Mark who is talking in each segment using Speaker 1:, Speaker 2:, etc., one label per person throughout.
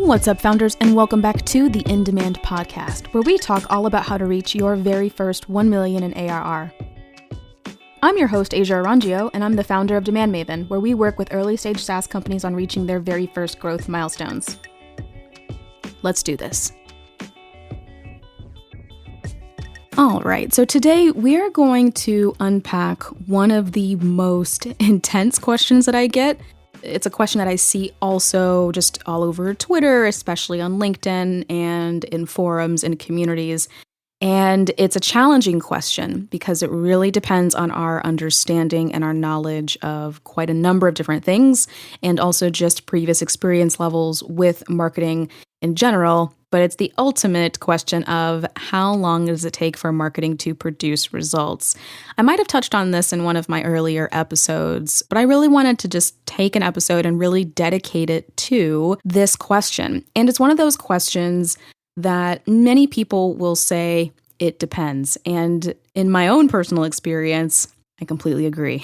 Speaker 1: What's up, founders, and welcome back to the In Demand podcast, where we talk all about how to reach your very first 1 million in ARR. I'm your host, Asia Arangio, and I'm the founder of Demand Maven, where we work with early-stage SaaS companies on reaching their very first growth milestones. Let's do this. All right, so today we're going to unpack one of the most intense questions that I get. It's a question that I see also just all over Twitter, especially on LinkedIn and in forums and communities. And it's a challenging question because it really depends on our understanding and our knowledge of quite a number of different things, and also just previous experience levels with marketing in general. But it's the ultimate question of how long does it take for marketing to produce results? I might have touched on this in one of my earlier episodes, but I really wanted to just take an episode and really dedicate it to this question. And it's one of those questions that many people will say it depends. And in my own personal experience, I completely agree.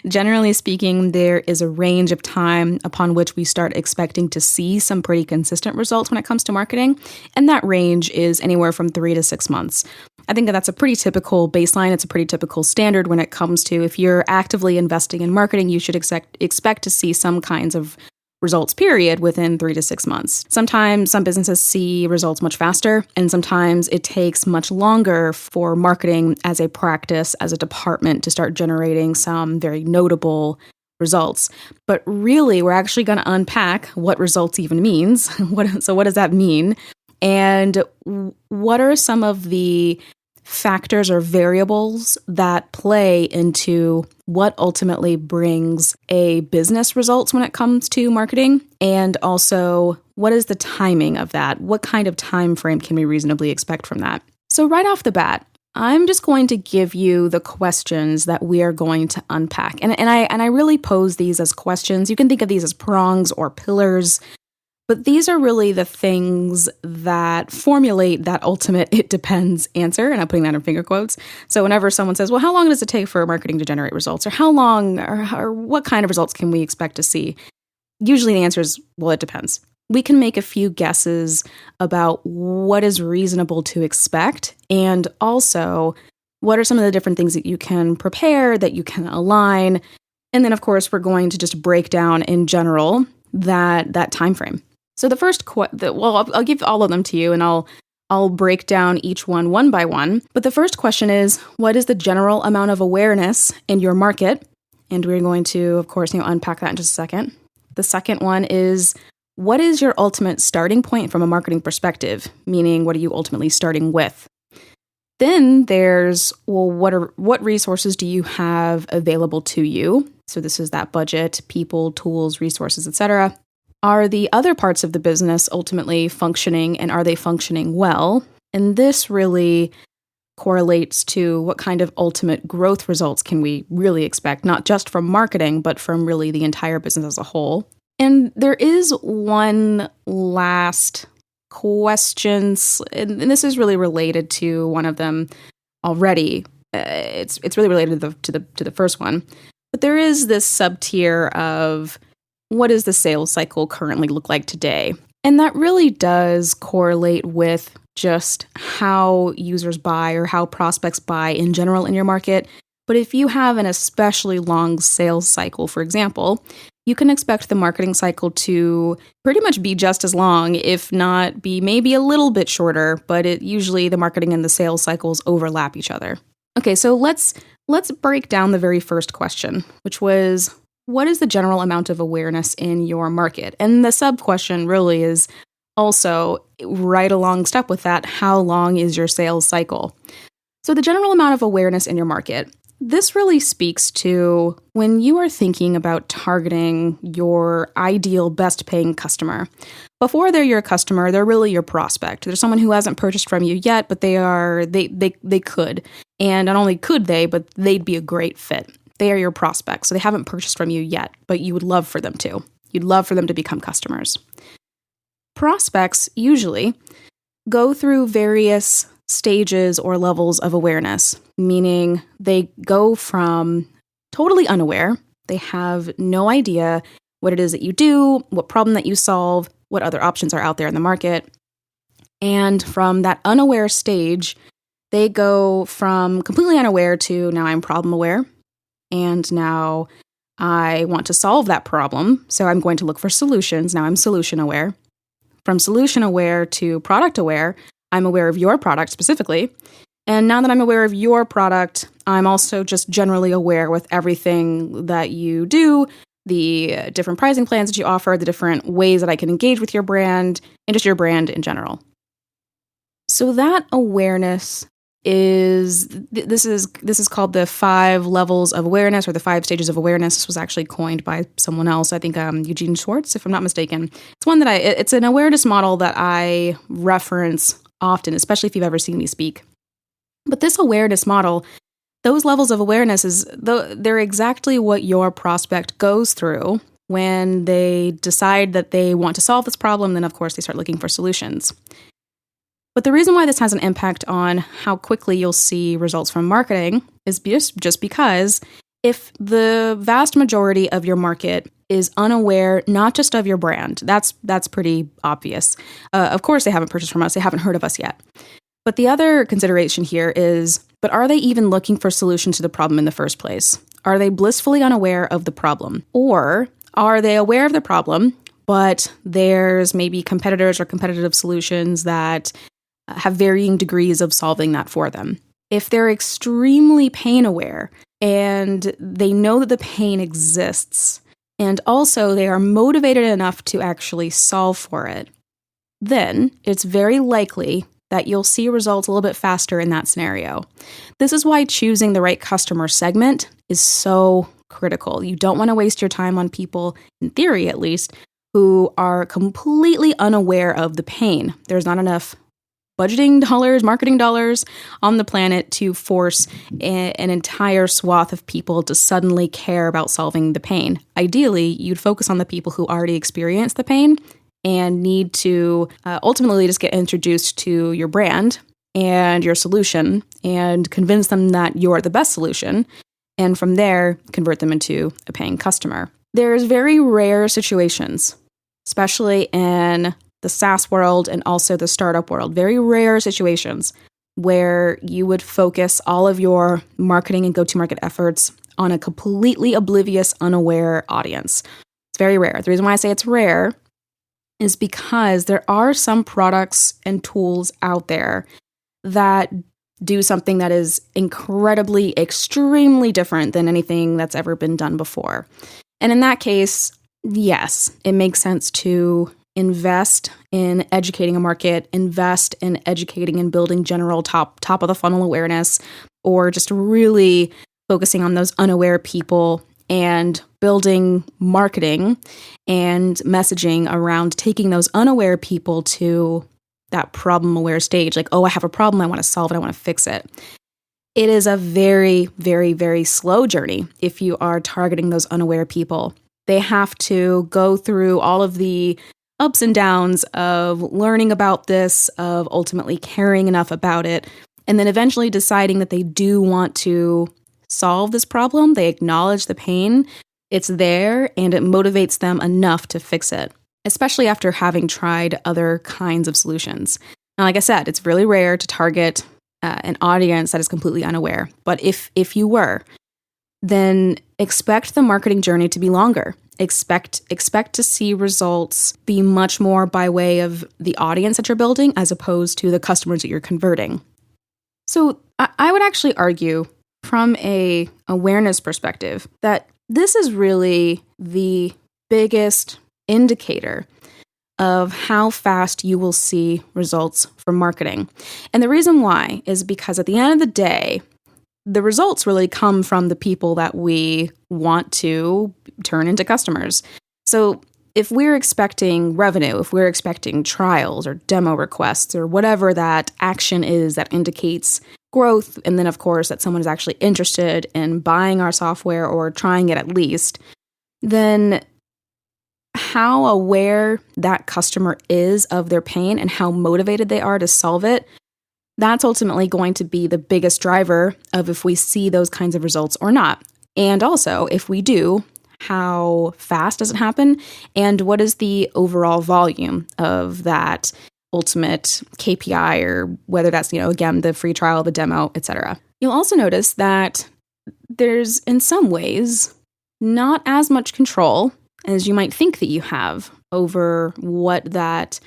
Speaker 1: Generally speaking, there is a range of time upon which we start expecting to see some pretty consistent results when it comes to marketing. And that range is anywhere from 3 to 6 months. I think that's a pretty typical baseline. It's a pretty typical standard when it comes to if you're actively investing in marketing, you should expect to see some kinds of results period within 3 to 6 months. Sometimes some businesses see results much faster, and sometimes it takes much longer for marketing as a practice, as a department to start generating some very notable results. But really, we're actually going to unpack what results even means. So what does that mean? And what are some of the factors or variables that play into what ultimately brings a business results when it comes to marketing? And also, what is the timing of that? What kind of time frame can we reasonably expect from that? So right off the bat, I'm just going to give you the questions that we are going to unpack. And I really pose these as questions. You can think of these as prongs or pillars. But these are really the things that formulate that ultimate "it depends" answer, and I'm putting that in finger quotes. So whenever someone says, well, how long does it take for marketing to generate results? Or how long, or what kind of results can we expect to see? Usually the answer is, well, it depends. We can make a few guesses about what is reasonable to expect, and also what are some of the different things that you can prepare, that you can align. And then, of course, we're going to just break down in general that time frame. So the first, I'll give all of them to you, and I'll break down each one by one. But the first question is, what is the general amount of awareness in your market? And we're going to, of course, unpack that in just a second. The second one is, what is your ultimate starting point from a marketing perspective? Meaning, what are you ultimately starting with? Then there's, well, what resources do you have available to you? So this is that budget, people, tools, resources, etc. Are the other parts of the business ultimately functioning, and are they functioning well? And this really correlates to what kind of ultimate growth results can we really expect, not just from marketing, but from really the entire business as a whole. And there is one last question, and this is really related to one of them already. It's really related to the first one. But there is this sub-tier of, what does the sales cycle currently look like today? And that really does correlate with just how users buy or how prospects buy in general in your market. But if you have an especially long sales cycle, for example, you can expect the marketing cycle to pretty much be just as long, if not be maybe a little bit shorter, but usually the marketing and the sales cycles overlap each other. Okay, so let's break down the very first question, which was, what is the general amount of awareness in your market? And the sub-question really is also right along step with that, how long is your sales cycle? So the general amount of awareness in your market, this really speaks to when you are thinking about targeting your ideal best paying customer. Before they're your customer, they're really your prospect. They're someone who hasn't purchased from you yet, but they could. And not only could they, but they'd be a great fit. They are your prospects, so they haven't purchased from you yet, but you would love for them to. You'd love for them to become customers. Prospects usually go through various stages or levels of awareness, meaning they go from totally unaware, they have no idea what it is that you do, what problem that you solve, what other options are out there in the market. And from that unaware stage, they go from completely unaware to now I'm problem aware. And now I want to solve that problem. So I'm going to look for solutions. Now I'm solution aware. From solution aware to product aware, I'm aware of your product specifically. And now that I'm aware of your product, I'm also just generally aware with everything that you do, the different pricing plans that you offer, the different ways that I can engage with your brand, and just your brand in general. So that awareness this is called the 5 levels of awareness, or the 5 stages of awareness. This was actually coined by someone else, I think Eugene Schwartz, if I'm not mistaken. It's one that it's an awareness model that I reference often, especially if you've ever seen me speak. But this awareness model, those levels of awareness they're exactly what your prospect goes through when they decide that they want to solve this problem. Then, of course, they start looking for solutions. But the reason why this has an impact on how quickly you'll see results from marketing is just because if the vast majority of your market is unaware, not just of your brand, that's pretty obvious. Of course, they haven't purchased from us. They haven't heard of us yet. But the other consideration here is, but are they even looking for solutions to the problem in the first place? Are they blissfully unaware of the problem? Or are they aware of the problem, but there's maybe competitors or competitive solutions that have varying degrees of solving that for them? If they're extremely pain aware and they know that the pain exists, and also they are motivated enough to actually solve for it, then it's very likely that you'll see results a little bit faster in that scenario. This is why choosing the right customer segment is so critical. You don't want to waste your time on people, in theory at least, who are completely unaware of the pain. There's not enough budgeting dollars, marketing dollars on the planet to force an entire swath of people to suddenly care about solving the pain. Ideally, you'd focus on the people who already experience the pain and need to ultimately just get introduced to your brand and your solution and convince them that you're the best solution, and from there, convert them into a paying customer. There's very rare situations, especially in the SaaS world and also the startup world, very rare situations where you would focus all of your marketing and go-to-market efforts on a completely oblivious, unaware audience. It's very rare. The reason why I say it's rare is because there are some products and tools out there that do something that is incredibly, extremely different than anything that's ever been done before. And in that case, yes, it makes sense to invest in educating a market, invest in educating and building general top of the funnel awareness, or just really focusing on those unaware people and building marketing and messaging around taking those unaware people to that problem aware stage. Like, oh, I have a problem, I want to solve it, I want to fix it. It is a very, very, very slow journey if you are targeting those unaware people. They have to go through all of the ups and downs of learning about this, of ultimately caring enough about it, and then eventually deciding that they do want to solve this problem. They acknowledge the pain, it's there, and it motivates them enough to fix it, especially after having tried other kinds of solutions. Now, like I said, it's really rare to target an audience that is completely unaware, but if you were, then expect the marketing journey to be longer. Expect to see results be much more by way of the audience that you're building as opposed to the customers that you're converting. So I would actually argue from a awareness perspective that this is really the biggest indicator of how fast you will see results from marketing. And the reason why is because at the end of the day, the results really come from the people that we want to turn into customers. So if we're expecting revenue, if we're expecting trials or demo requests or whatever that action is that indicates growth, and then of course that someone is actually interested in buying our software or trying it at least, then how aware that customer is of their pain and how motivated they are to solve it, that's ultimately going to be the biggest driver of if we see those kinds of results or not. And also, if we do, How fast does it happen? And what is the overall volume of that ultimate KPI, or whether that's, again, the free trial, the demo, etc. You'll also notice that there's, in some ways, not as much control as you might think that you have over what that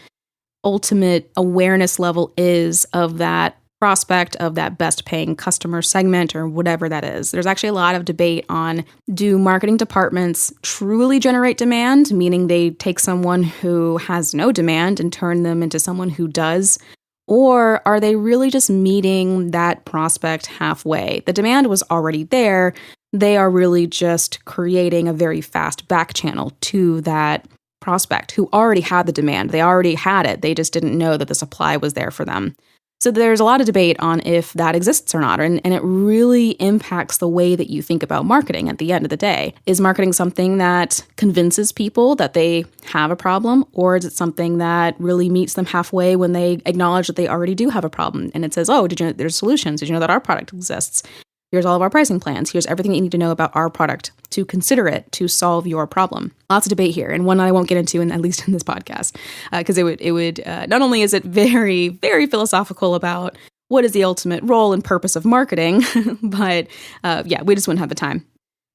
Speaker 1: ultimate awareness level is of that prospect, of that best paying customer segment, or whatever that is. There's actually a lot of debate on, do marketing departments truly generate demand, meaning they take someone who has no demand and turn them into someone who does? Or are they really just meeting that prospect halfway? The demand was already there. They are really just creating a very fast back channel to that prospect who already had the demand. They already had it. They just didn't know that the supply was there for them. So there's a lot of debate on if that exists or not, and it really impacts the way that you think about marketing at the end of the day. Is marketing something that convinces people that they have a problem, or is it something that really meets them halfway when they acknowledge that they already do have a problem? And it says, oh, did you know there's solutions? Did you know that our product exists? Here's all of our pricing plans. Here's everything you need to know about our product to consider it to solve your problem. Lots of debate here, and one I won't get into, at least in this podcast, because it would not only is it very, very philosophical about what is the ultimate role and purpose of marketing, but we just wouldn't have the time.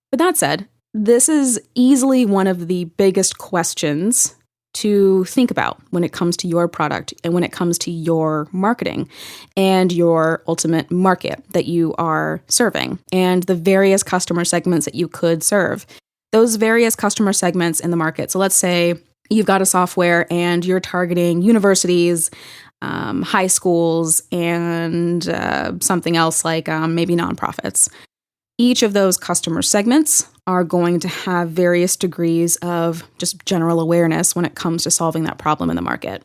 Speaker 1: But that said, this is easily one of the biggest questions to think about when it comes to your product and when it comes to your marketing and your ultimate market that you are serving and the various customer segments that you could serve. Those various customer segments in the market. So let's say you've got a software and you're targeting universities, high schools, and something else like maybe nonprofits. Each of those customer segments are going to have various degrees of just general awareness when it comes to solving that problem in the market.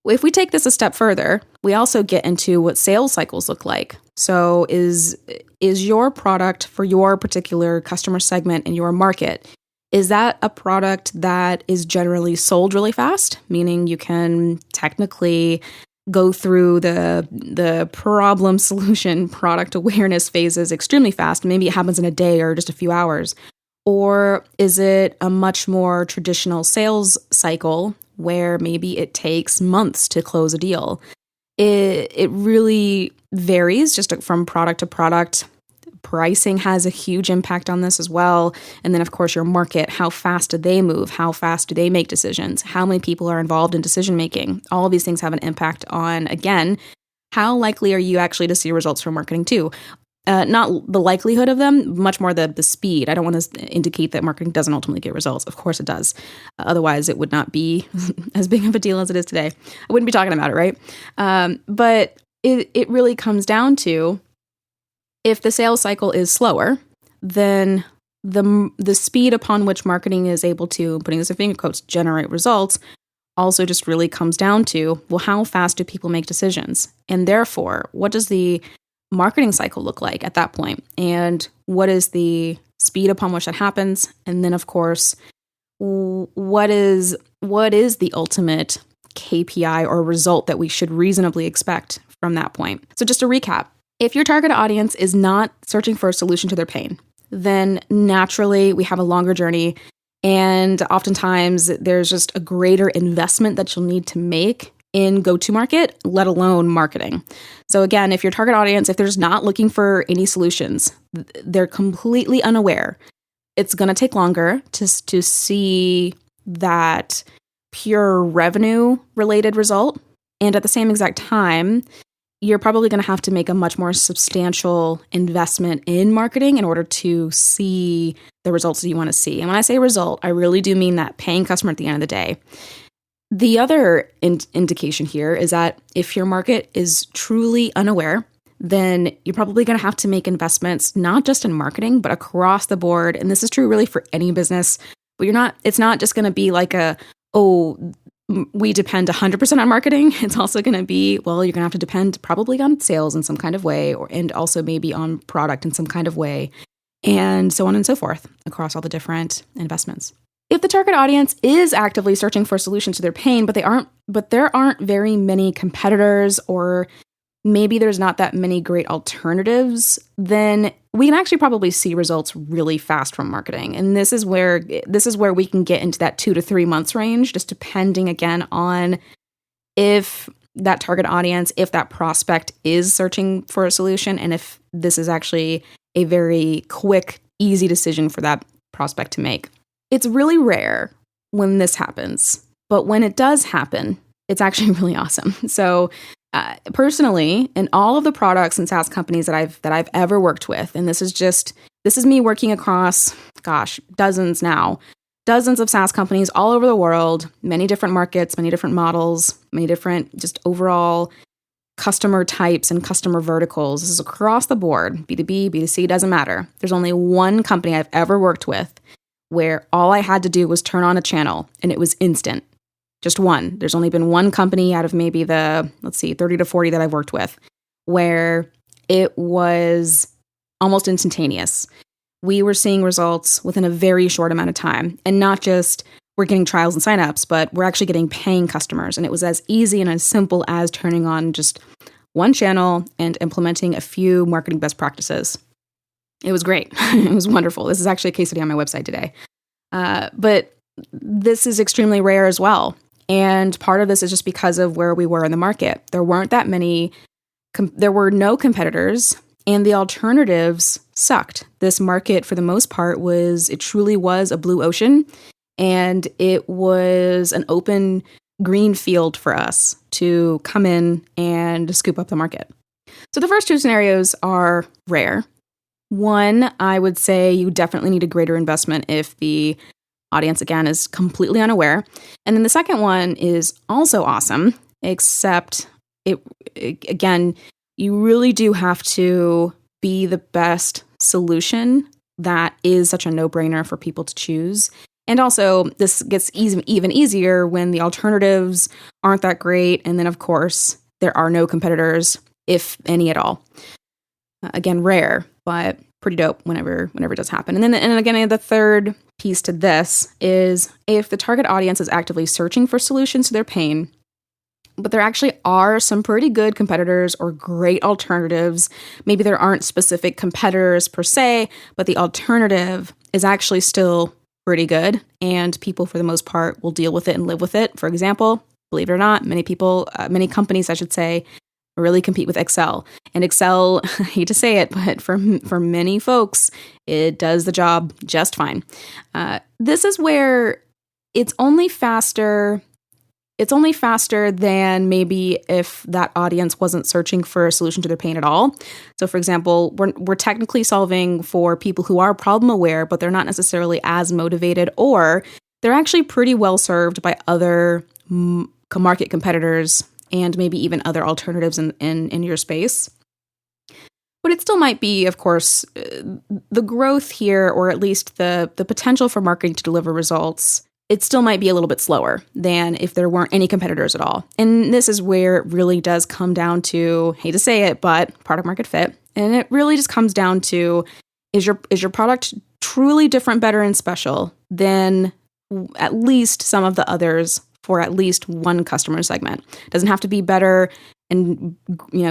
Speaker 1: If we take this a step further, we also get into what sales cycles look like. So is your product for your particular customer segment in your market, is that a product that is generally sold really fast? Meaning you can technically go through the problem solution product awareness phases extremely fast. Maybe it happens in a day or just a few hours. Or is it a much more traditional sales cycle where maybe it takes months to close a deal? It really varies just from product to product. Pricing has a huge impact on this as well. And then, of course, your market, how fast do they move? How fast do they make decisions? How many people are involved in decision making? All of these things have an impact on, again, how likely are you actually to see results from marketing too? Not the likelihood of them, much more the speed. I don't want to indicate that marketing doesn't ultimately get results. Of course it does. Otherwise, it would not be as big of a deal as it is today. I wouldn't be talking about it, right? But it really comes down to, if the sales cycle is slower, then the speed upon which marketing is able to, putting this in finger quotes, generate results also just really comes down to, well, how fast do people make decisions? And therefore, what does the marketing cycle look like at that point? And what is the speed upon which that happens? And then, of course, what is the ultimate KPI or result that we should reasonably expect from that point? So just to recap, if your target audience is not searching for a solution to their pain, then naturally we have a longer journey, and oftentimes there's just a greater investment that you'll need to make in go-to-market, let alone marketing. So again, if your target audience, if they're just not looking for any solutions, they're completely unaware, it's going to take longer to see that pure revenue-related result. And at the same exact time, you're probably going to have to make a much more substantial investment in marketing in order to see the results that you want to see. And when I say result, I really do mean that paying customer at the end of the day. The other indication here is that if your market is truly unaware, then you're probably going to have to make investments, not just in marketing, but across the board. And this is true really for any business, but it's not just going to be like we depend 100% on marketing. It's also going to be, well, you're going to have to depend probably on sales in some kind of way, and also maybe on product in some kind of way, and so on and so forth across all the different investments. If the target audience is actively searching for solutions to their pain, but there aren't very many competitors or maybe there's not that many great alternatives, then we can actually probably see results really fast from marketing. And this is where we can get into that 2 to 3 months range, just depending again on if that target audience, if that prospect is searching for a solution, and if this is actually a very quick, easy decision for that prospect to make. It's really rare when this happens, but when it does happen, it's actually really awesome. So personally, in all of the products and SaaS companies that I've ever worked with, and this is me working across, dozens of SaaS companies all over the world, many different markets, many different models, many different just overall customer types and customer verticals. This is across the board, B2B, B2C, doesn't matter. There's only one company I've ever worked with where all I had to do was turn on a channel and it was instant. Just one. There's only been one company out of maybe the, 30 to 40 that I've worked with where it was almost instantaneous. We were seeing results within a very short amount of time. And not just we're getting trials and signups, but we're actually getting paying customers. And it was as easy and as simple as turning on just one channel and implementing a few marketing best practices. It was great. It was wonderful. This is actually a case study on my website today. But this is extremely rare as well. And part of this is just because of where we were in the market. There weren't that many, there were no competitors, and the alternatives sucked. This market, for the most part, it truly was a blue ocean, and it was an open green field for us to come in and scoop up the market. So the first two scenarios are rare. One, I would say you definitely need a greater investment if the audience, again, is completely unaware. And then the second one is also awesome, except again, you really do have to be the best solution that is such a no-brainer for people to choose. And also, this gets even easier when the alternatives aren't that great. And then, of course, there are no competitors, if any at all. Again, rare, but pretty dope whenever it does happen. And then again, the third piece to this is if the target audience is actively searching for solutions to their pain, but there actually are some pretty good competitors or great alternatives. Maybe there aren't specific competitors per se, but the alternative is actually still pretty good, and people, for the most part, will deal with it and live with it. For example, believe it or not, many companies, I should say, really compete with Excel. And Excel, I hate to say it, but for many folks, it does the job just fine. This is where it's only faster than maybe if that audience wasn't searching for a solution to their pain at all. So, for example, we're technically solving for people who are problem aware, but they're not necessarily as motivated, or they're actually pretty well served by other market competitors and maybe even other alternatives in your space. But it still might be, of course, the growth here, or at least the potential for marketing to deliver results, it still might be a little bit slower than if there weren't any competitors at all. And this is where it really does come down to, hate to say it, but product market fit. And it really just comes down to, is your product truly different, better, and special than at least some of the others for at least one customer segment? It doesn't have to be better and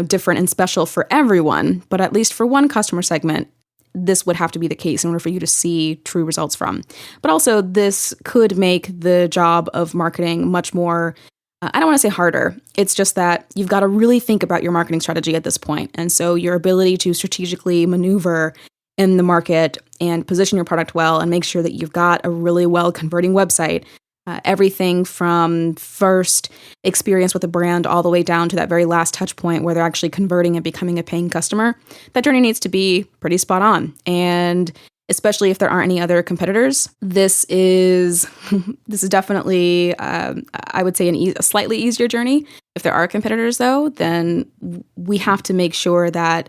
Speaker 1: different and special for everyone, but at least for one customer segment, this would have to be the case in order for you to see true results from. But also, this could make the job of marketing much more, I don't want to say harder. It's just that you've got to really think about your marketing strategy at this point. And so your ability to strategically maneuver in the market and position your product well and make sure that you've got a really well converting website, everything from first experience with a brand all the way down to that very last touch point where they're actually converting and becoming a paying customer, that journey needs to be pretty spot on. And especially if there aren't any other competitors, this is definitely, I would say, a slightly easier journey. If there are competitors, though, then we have to make sure that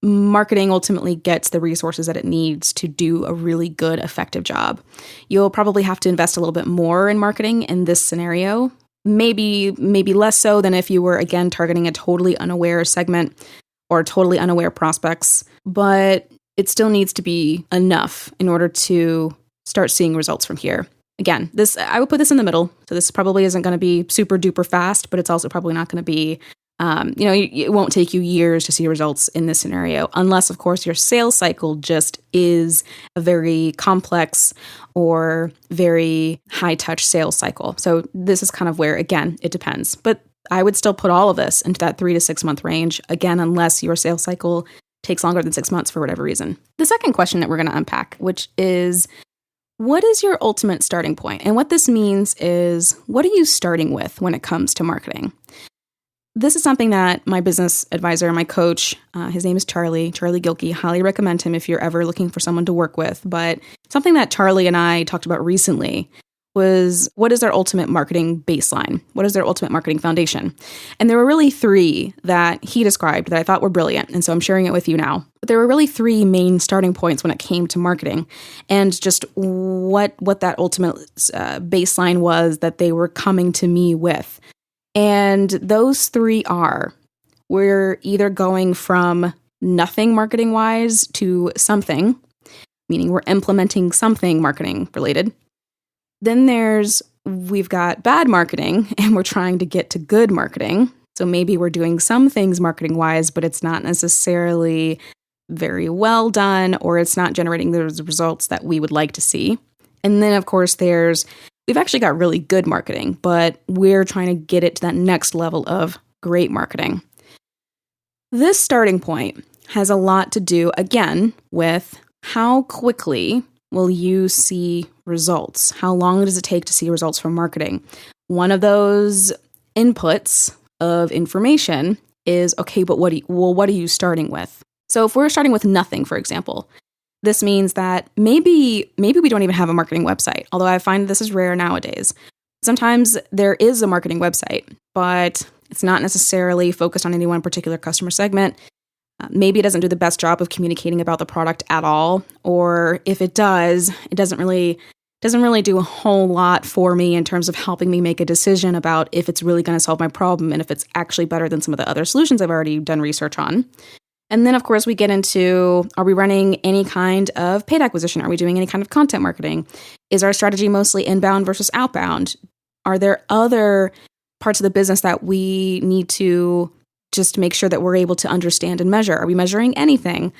Speaker 1: marketing ultimately gets the resources that it needs to do a really good, effective job. You'll probably have to invest a little bit more in marketing in this scenario, maybe less so than if you were, again, targeting a totally unaware segment or totally unaware prospects, but it still needs to be enough in order to start seeing results from here. Again, I would put this in the middle, so this probably isn't going to be super duper fast, but it's also probably not going to be It won't take you years to see results in this scenario, unless, of course, your sales cycle just is a very complex or very high-touch sales cycle. So this is kind of where, again, it depends. But I would still put all of this into that 3 to 6 month range, again, unless your sales cycle takes longer than 6 months for whatever reason. The second question that we're going to unpack, which is, what is your ultimate starting point? And what this means is, what are you starting with when it comes to marketing? This is something that my business advisor, my coach, his name is Charlie Gilkey. Highly recommend him if you're ever looking for someone to work with. But something that Charlie and I talked about recently was, what is their ultimate marketing baseline? What is their ultimate marketing foundation? And there were really 3 that he described that I thought were brilliant. And so I'm sharing it with you now. But there were really 3 main starting points when it came to marketing, and just what that ultimate baseline was that they were coming to me with. And those 3 are, we're either going from nothing marketing-wise to something, meaning we're implementing something marketing related. Then we've got bad marketing and we're trying to get to good marketing. So maybe we're doing some things marketing-wise, but it's not necessarily very well done, or it's not generating those results that we would like to see. And then, of course, we've actually got really good marketing, but we're trying to get it to that next level of great marketing. This starting point has a lot to do, again, with how quickly will you see results? How long does it take to see results from marketing? One of those inputs of information is, okay, but what are you starting with? So if we're starting with nothing, for example, this means that maybe we don't even have a marketing website, although I find this is rare nowadays. Sometimes there is a marketing website, but it's not necessarily focused on any one particular customer segment. Maybe it doesn't do the best job of communicating about the product at all, or if it does, it doesn't really do a whole lot for me in terms of helping me make a decision about if it's really going to solve my problem and if it's actually better than some of the other solutions I've already done research on. And then, of course, we get into, are we running any kind of paid acquisition? Are we doing any kind of content marketing? Is our strategy mostly inbound versus outbound? Are there other parts of the business that we need to just make sure that we're able to understand and measure? Are we measuring anything?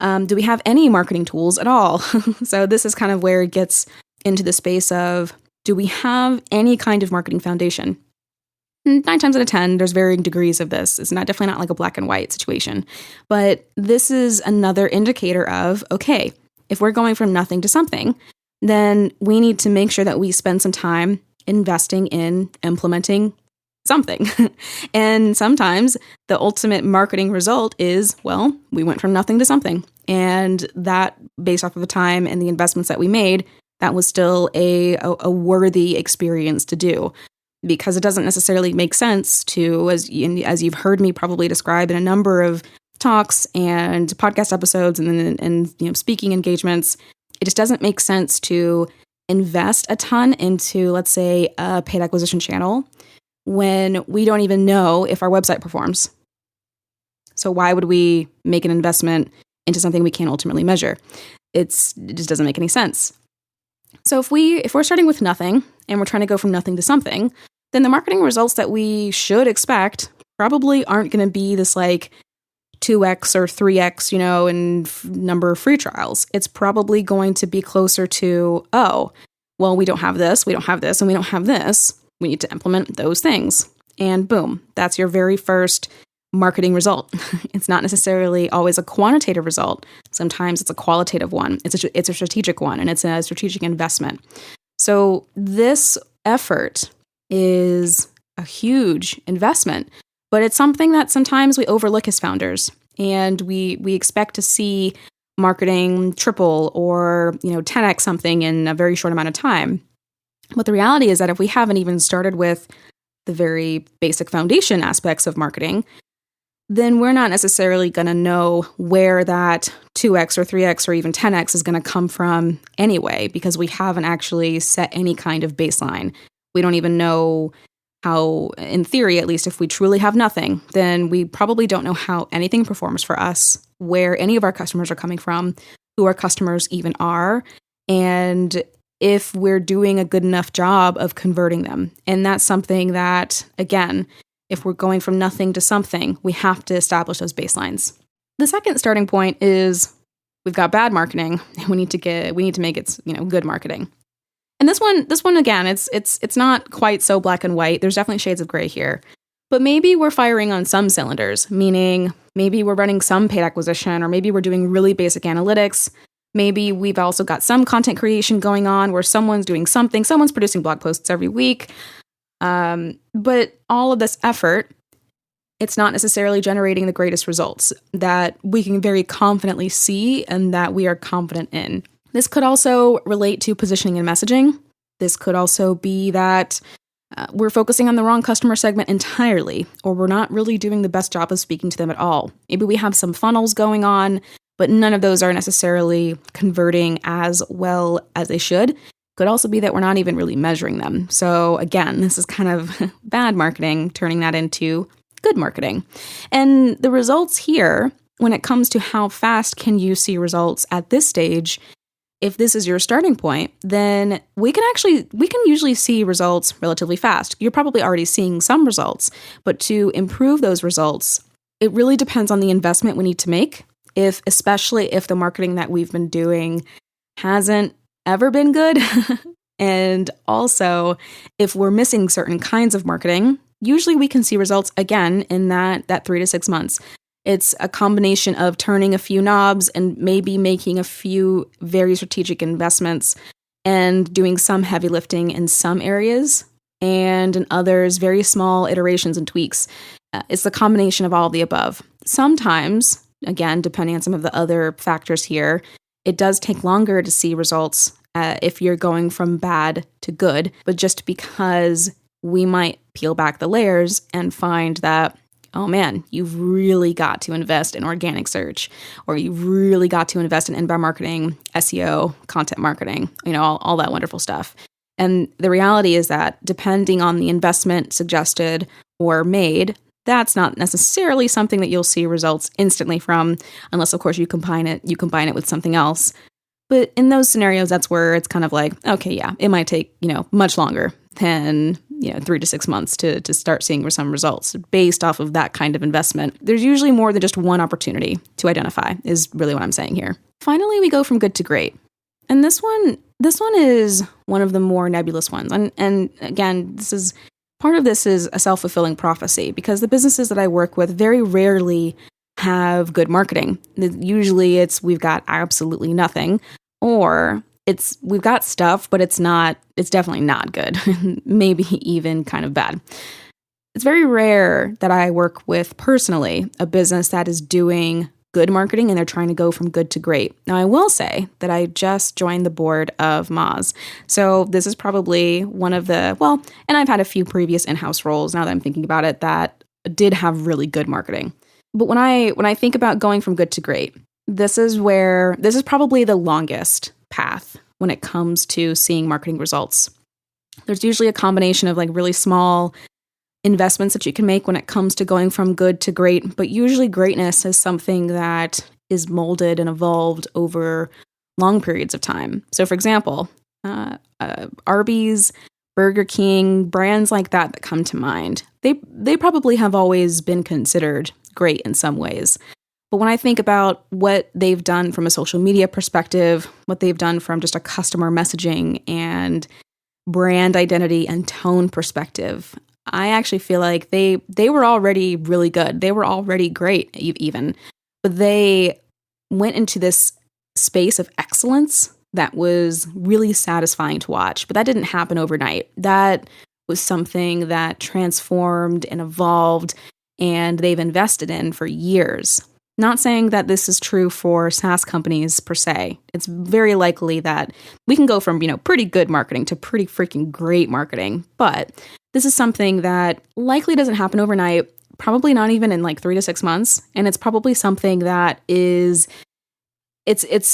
Speaker 1: Do we have any marketing tools at all? So this is kind of where it gets into the space of, do we have any kind of marketing foundation? 9 times out of 10, there's varying degrees of this. It's definitely not like a black and white situation. But this is another indicator of, okay, if we're going from nothing to something, then we need to make sure that we spend some time investing in implementing something. And sometimes the ultimate marketing result is, well, we went from nothing to something. And that, based off of the time and the investments that we made, that was still a worthy experience to do. Because it doesn't necessarily make sense to, as you've heard me probably describe in a number of talks and podcast episodes and speaking engagements, it just doesn't make sense to invest a ton into, let's say, a paid acquisition channel when we don't even know if our website performs. So why would we make an investment into something we can't ultimately measure? It just doesn't make any sense. So if we're starting with nothing and we're trying to go from nothing to something, then the marketing results that we should expect probably aren't going to be this like 2x or 3x, in number of free trials. It's probably going to be closer to, oh, well, we don't have this, and we don't have this. We need to implement those things. And boom, that's your very first marketing result. It's not necessarily always a quantitative result. Sometimes it's a qualitative one. It's a strategic one, and it's a strategic investment. So this effort is a huge investment, but it's something that sometimes we overlook as founders, and we expect to see marketing triple or 10x something in a very short amount of time. But the reality is that if we haven't even started with the very basic foundation aspects of marketing, then we're not necessarily going to know where that 2x or 3x or even 10x is going to come from anyway, because we haven't actually set any kind of baseline. We don't even know how, in theory, at least if we truly have nothing, then we probably don't know how anything performs for us, where any of our customers are coming from, who our customers even are, and if we're doing a good enough job of converting them. And that's something that, again, If we're going from nothing to something, we have to establish those baselines. The second starting point is we've got bad marketing and we need to make it, good marketing. And this one again, it's not quite so black and white. There's definitely shades of gray here. But maybe we're firing on some cylinders, meaning maybe we're running some paid acquisition, or maybe we're doing really basic analytics. Maybe we've also got some content creation going on where someone's doing something, someone's producing blog posts every week. But all of this effort, it's not necessarily generating the greatest results that we can very confidently see and that we are confident in. This could also relate to positioning and messaging. This could also be that we're focusing on the wrong customer segment entirely, or we're not really doing the best job of speaking to them at all. Maybe we have some funnels going on, but none of those are necessarily converting as well as they should. Could also be that we're not even really measuring them. So again, this is kind of bad marketing, turning that into good marketing. And the results here, when it comes to how fast can you see results at this stage, if this is your starting point, then we can usually see results relatively fast. You're probably already seeing some results, but to improve those results, it really depends on the investment we need to make. Especially if the marketing that we've been doing hasn't ever been good. And also, if we're missing certain kinds of marketing, usually we can see results again in that 3 to 6 months. It's a combination of turning a few knobs and maybe making a few very strategic investments and doing some heavy lifting in some areas, and in others, very small iterations and tweaks. It's the combination of all of the above. Sometimes, again, depending on some of the other factors here, it does take longer to see results if you're going from bad to good, but just because we might peel back the layers and find that, oh man, you've really got to invest in organic search, or you've really got to invest in inbound marketing, SEO, content marketing, all that wonderful stuff. And the reality is that depending on the investment suggested or made, that's not necessarily something that you'll see results instantly from, unless of course you combine it with something else. But in those scenarios, that's where it's kind of like, okay, yeah, it might take, much longer than 3 to 6 months to start seeing some results based off of that kind of investment. There's usually more than just one opportunity to identify, is really what I'm saying here. Finally, we go from good to great. And this one is one of the more nebulous ones. And again, part of this is a self-fulfilling prophecy, because the businesses that I work with very rarely have good marketing. Usually it's we've got absolutely nothing, or we've got stuff, but it's definitely not good, maybe even kind of bad. It's very rare that I work with personally a business that is doing good marketing and they're trying to go from good to great. Now, I will say that I just joined the board of Moz. So this is probably one of and I've had a few previous in-house roles, now that I'm thinking about it, that did have really good marketing. But when I think about going from good to great, this is probably the longest path when it comes to seeing marketing results. There's usually a combination of really small investments that you can make when it comes to going from good to great, but usually greatness is something that is molded and evolved over long periods of time. So for example, Arby's, Burger King, brands like that come to mind. They probably have always been considered great in some ways. But when I think about what they've done from a social media perspective, what they've done from just a customer messaging and brand identity and tone perspective, I actually feel like they were already really good. They were already great even. But they went into this space of excellence that was really satisfying to watch. But that didn't happen overnight. That was something that transformed and evolved, and they've invested in for years. Not saying that this is true for SaaS companies per se. It's very likely that we can go from, pretty good marketing to pretty freaking great marketing. But this is something that likely doesn't happen overnight, probably not even in 3 to 6 months. And it's probably something that it's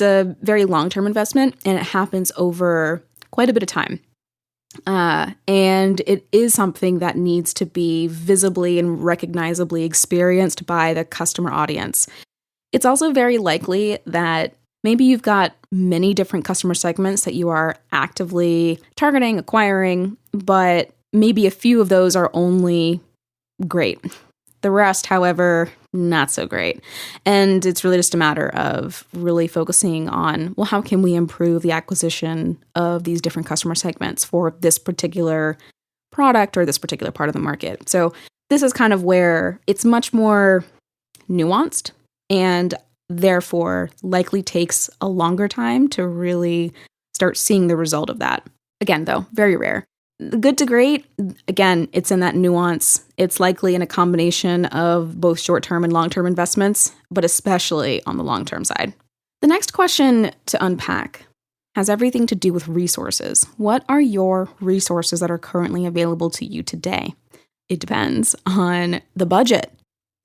Speaker 1: a very long-term investment, and it happens over quite a bit of time. And it is something that needs to be visibly and recognizably experienced by the customer audience. It's also very likely that maybe you've got many different customer segments that you are actively targeting, acquiring, but maybe a few of those are only great. The rest, however, not so great. And it's really just a matter of really focusing on, well, how can we improve the acquisition of these different customer segments for this particular product or this particular part of the market? So this is kind of where it's much more nuanced and therefore likely takes a longer time to really start seeing the result of that. Again, though, very rare. Good to great, again, it's in that nuance. It's likely in a combination of both short-term and long-term investments, but especially on the long-term side. The next question to unpack has everything to do with resources. What are your resources that are currently available to you today? It depends on the budget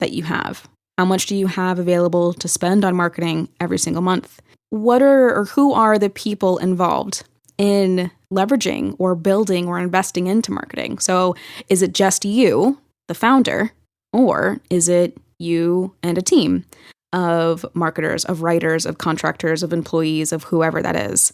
Speaker 1: that you have. How much do you have available to spend on marketing every single month? Who are the people involved in leveraging or building or investing into marketing? So is it just you, the founder, or is it you and a team of marketers, of writers, of contractors, of employees, of whoever that is?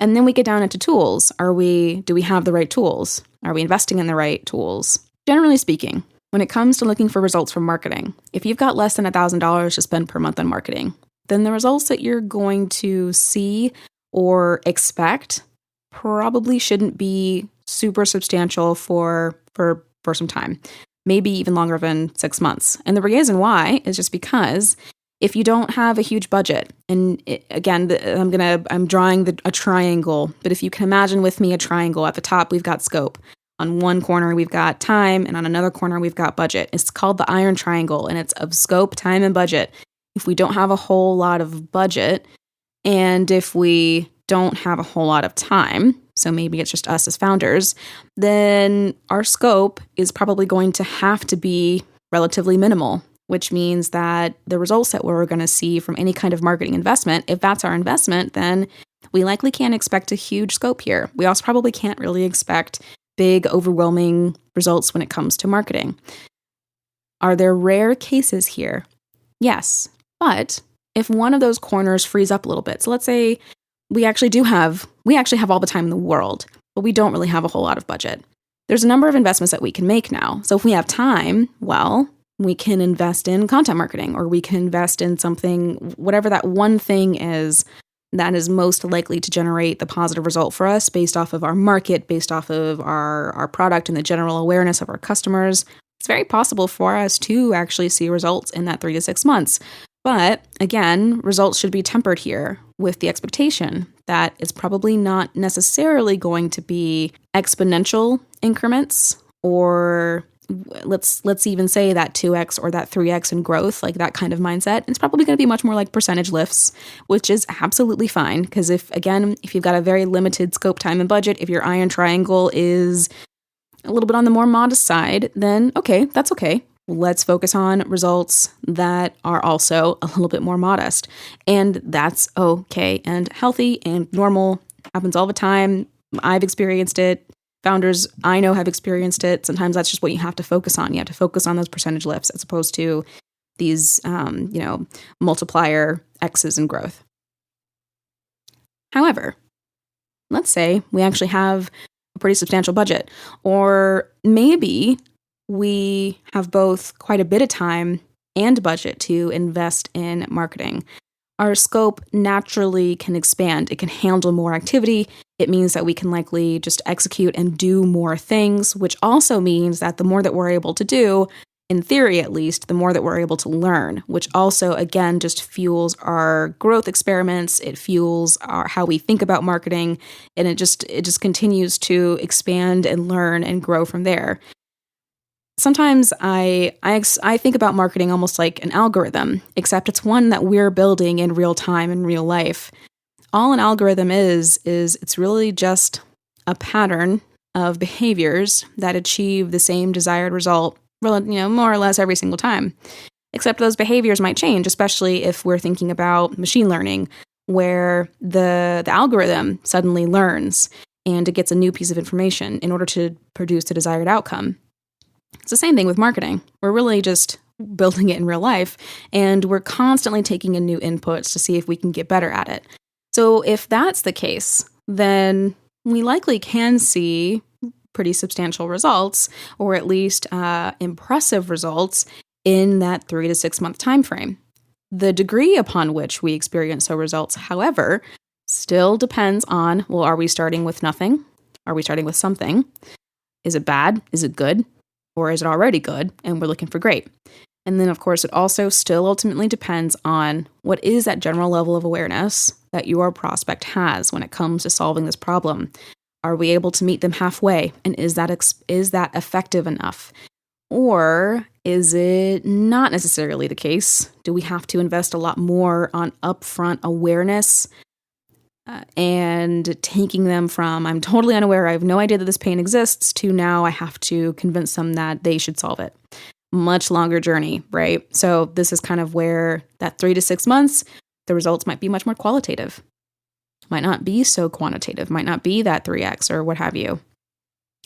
Speaker 1: And then we get down into tools. Do we have the right tools? Are we investing in the right tools? Generally speaking, when it comes to looking for results from marketing, if you've got less than $1,000 to spend per month on marketing, then the results that you're going to see or expect probably shouldn't be super substantial for some time, maybe even longer than 6 months. And the reason why is just because if you don't have a huge budget, and I'm drawing a triangle, but if you can imagine with me a triangle, at the top we've got scope. On one corner we've got time, and on another corner we've got budget. It's called the iron triangle, and it's of scope, time, and budget. If we don't have a whole lot of budget, and if we don't have a whole lot of time, so maybe it's just us as founders, then our scope is probably going to have to be relatively minimal, which means that the results that we're going to see from any kind of marketing investment, if that's our investment, then we likely can't expect a huge scope here. We also probably can't really expect big, overwhelming results when it comes to marketing. Are there rare cases here? Yes, but if one of those corners frees up a little bit, so let's say we actually have all the time in the world, but we don't really have a whole lot of budget. There's a number of investments that we can make now. So if we have time, well, we can invest in content marketing, or we can invest in something, whatever that one thing is that is most likely to generate the positive result for us based off of our market, based off of our product and the general awareness of our customers. It's very possible for us to actually see results in that 3 to 6 months. But again, results should be tempered here with the expectation that it's probably not necessarily going to be exponential increments, or let's even say that 2x or that 3x in growth, like that kind of mindset. It's probably going to be much more like percentage lifts, which is absolutely fine. Because if you've got a very limited scope, time, and budget, if your iron triangle is a little bit on the more modest side, then okay, that's okay. Let's focus on results that are also a little bit more modest. And that's okay and healthy and normal. Happens all the time. I've experienced it. Founders I know have experienced it. Sometimes that's just what you have to focus on. You have to focus on those percentage lifts as opposed to these, multiplier X's in growth. However, let's say we actually have a pretty substantial budget, or maybe we have both quite a bit of time and budget to invest in marketing. Our scope naturally can expand. It can handle more activity. It means that we can likely just execute and do more things, which also means that the more that we're able to do, in theory at least, the more that we're able to learn, which also, again, just fuels our growth experiments. It fuels how we think about marketing, and it just continues to expand and learn and grow from there. Sometimes I think about marketing almost like an algorithm, except it's one that we're building in real time, in real life. All an algorithm is it's really just a pattern of behaviors that achieve the same desired result, more or less every single time. Except those behaviors might change, especially if we're thinking about machine learning, where the algorithm suddenly learns and it gets a new piece of information in order to produce the desired outcome. It's the same thing with marketing. We're really just building it in real life, and we're constantly taking in new inputs to see if we can get better at it. So if that's the case, then we likely can see pretty substantial results, or at least impressive results in that 3 to 6 month time frame. The degree upon which we experience those results, however, still depends on, well, are we starting with nothing? Are we starting with something? Is it bad? Is it good? Or is it already good and we're looking for great? And then, of course, it also still ultimately depends on what is that general level of awareness that your prospect has when it comes to solving this problem. Are we able to meet them halfway? And is that effective enough? Or is it not necessarily the case? Do we have to invest a lot more on upfront awareness and taking them from, I'm totally unaware, I have no idea that this pain exists, to now I have to convince them that they should solve it? Much longer journey, right? So this is kind of where that 3 to 6 months, the results might be much more qualitative, might not be so quantitative, might not be that 3x or what have you.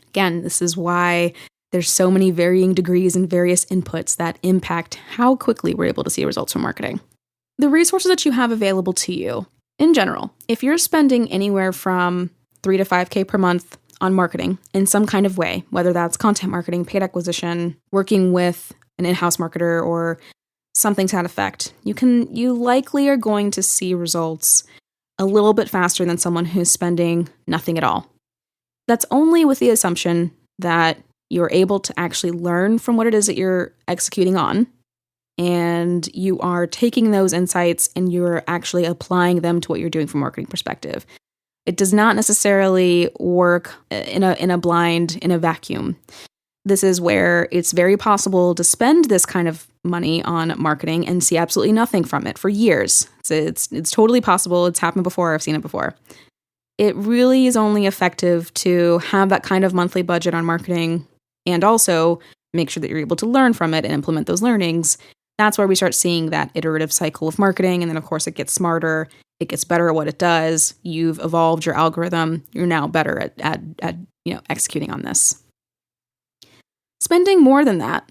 Speaker 1: Again, this is why there's so many varying degrees and various inputs that impact how quickly we're able to see results from marketing. The resources that you have available to you, in general, if you're spending anywhere from 3 to 5K per month on marketing in some kind of way, whether that's content marketing, paid acquisition, working with an in-house marketer, or something to that effect, you likely are going to see results a little bit faster than someone who's spending nothing at all. That's only with the assumption that you're able to actually learn from what it is that you're executing on, and you are taking those insights and you're actually applying them to what you're doing from a marketing perspective. It does not necessarily work in a vacuum. This is where it's very possible to spend this kind of money on marketing and see absolutely nothing from it for years. It's totally possible. It's happened before. I've seen it before. It really is only effective to have that kind of monthly budget on marketing and also make sure that you're able to learn from it and implement those learnings. That's where we start seeing that iterative cycle of marketing. And then, of course, it gets smarter. It gets better at what it does. You've evolved your algorithm. You're now better at executing on this. Spending more than that,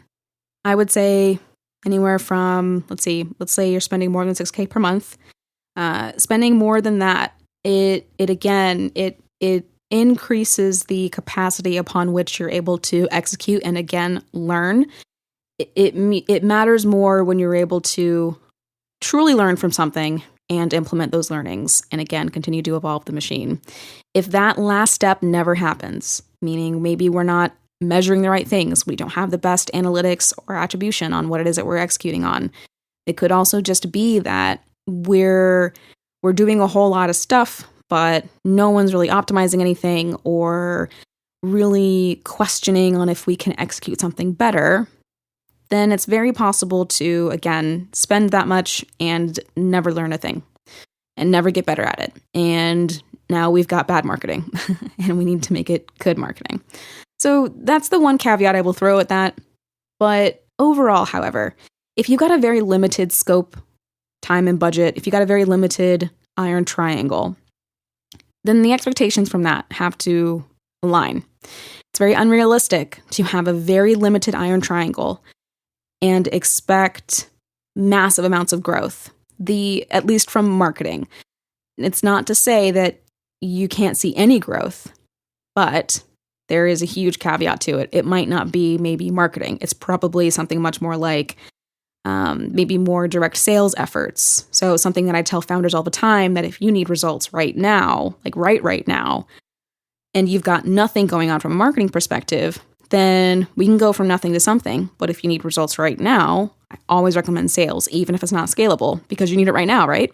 Speaker 1: I would say anywhere from, let's say you're spending more than 6K per month. Spending more than that, it increases the capacity upon which you're able to execute and again learn. It matters more when you're able to truly learn from something and implement those learnings and again continue to evolve the machine. If that last step never happens, meaning maybe we're not measuring the right things, we don't have the best analytics or attribution on what it is that we're executing on, it could also just be that we're doing a whole lot of stuff, but no one's really optimizing anything or really questioning on if we can execute something better. Then it's very possible to, again, spend that much and never learn a thing and never get better at it. And now we've got bad marketing and we need to make it good marketing. So that's the one caveat I will throw at that. But overall, however, if you've got a very limited scope, time, and budget, if you've got a very limited iron triangle, then the expectations from that have to align. It's very unrealistic to have a very limited iron triangle and expect massive amounts of growth, at least from marketing. It's not to say that you can't see any growth, but there is a huge caveat to it. It might not be maybe marketing. It's probably something much more like maybe more direct sales efforts. So something that I tell founders all the time, that if you need results right now, like right now, and you've got nothing going on from a marketing perspective, then we can go from nothing to something. But if you need results right now, I always recommend sales, even if it's not scalable, because you need it right now, right?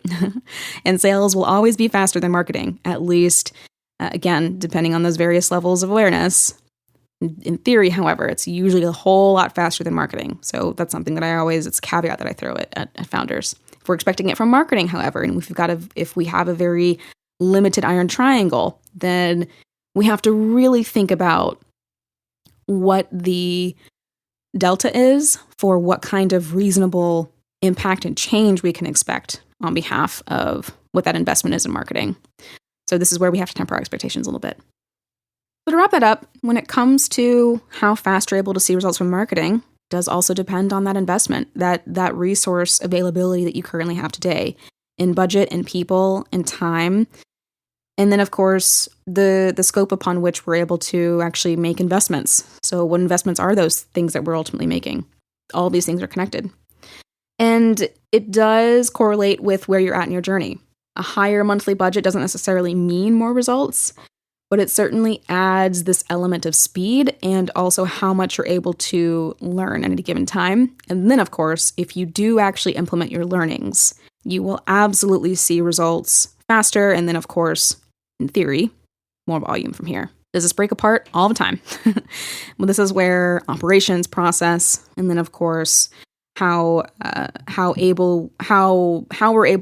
Speaker 1: And sales will always be faster than marketing, at least, again, depending on those various levels of awareness. In theory, however, it's usually a whole lot faster than marketing. So that's something that it's a caveat that I throw at founders. If we're expecting it from marketing, however, and if we have a very limited iron triangle, then we have to really think about what the delta is for what kind of reasonable impact and change we can expect on behalf of what that investment is in marketing. So this is where we have to temper our expectations a little bit. So to wrap that up, when it comes to how fast you're able to see results from marketing, does also depend on that investment, that resource availability that you currently have today in budget and people and time. And then, of course, the scope upon which we're able to actually make investments. So what investments are those things that we're ultimately making? All of these things are connected. And it does correlate with where you're at in your journey. A higher monthly budget doesn't necessarily mean more results, but it certainly adds this element of speed and also how much you're able to learn at any given time. And then, of course, if you do actually implement your learnings, you will absolutely see results faster. And then, of course, in theory, more volume from here. Does this break apart? All the time. Well, this is where operations, process, and then, of course, how we're able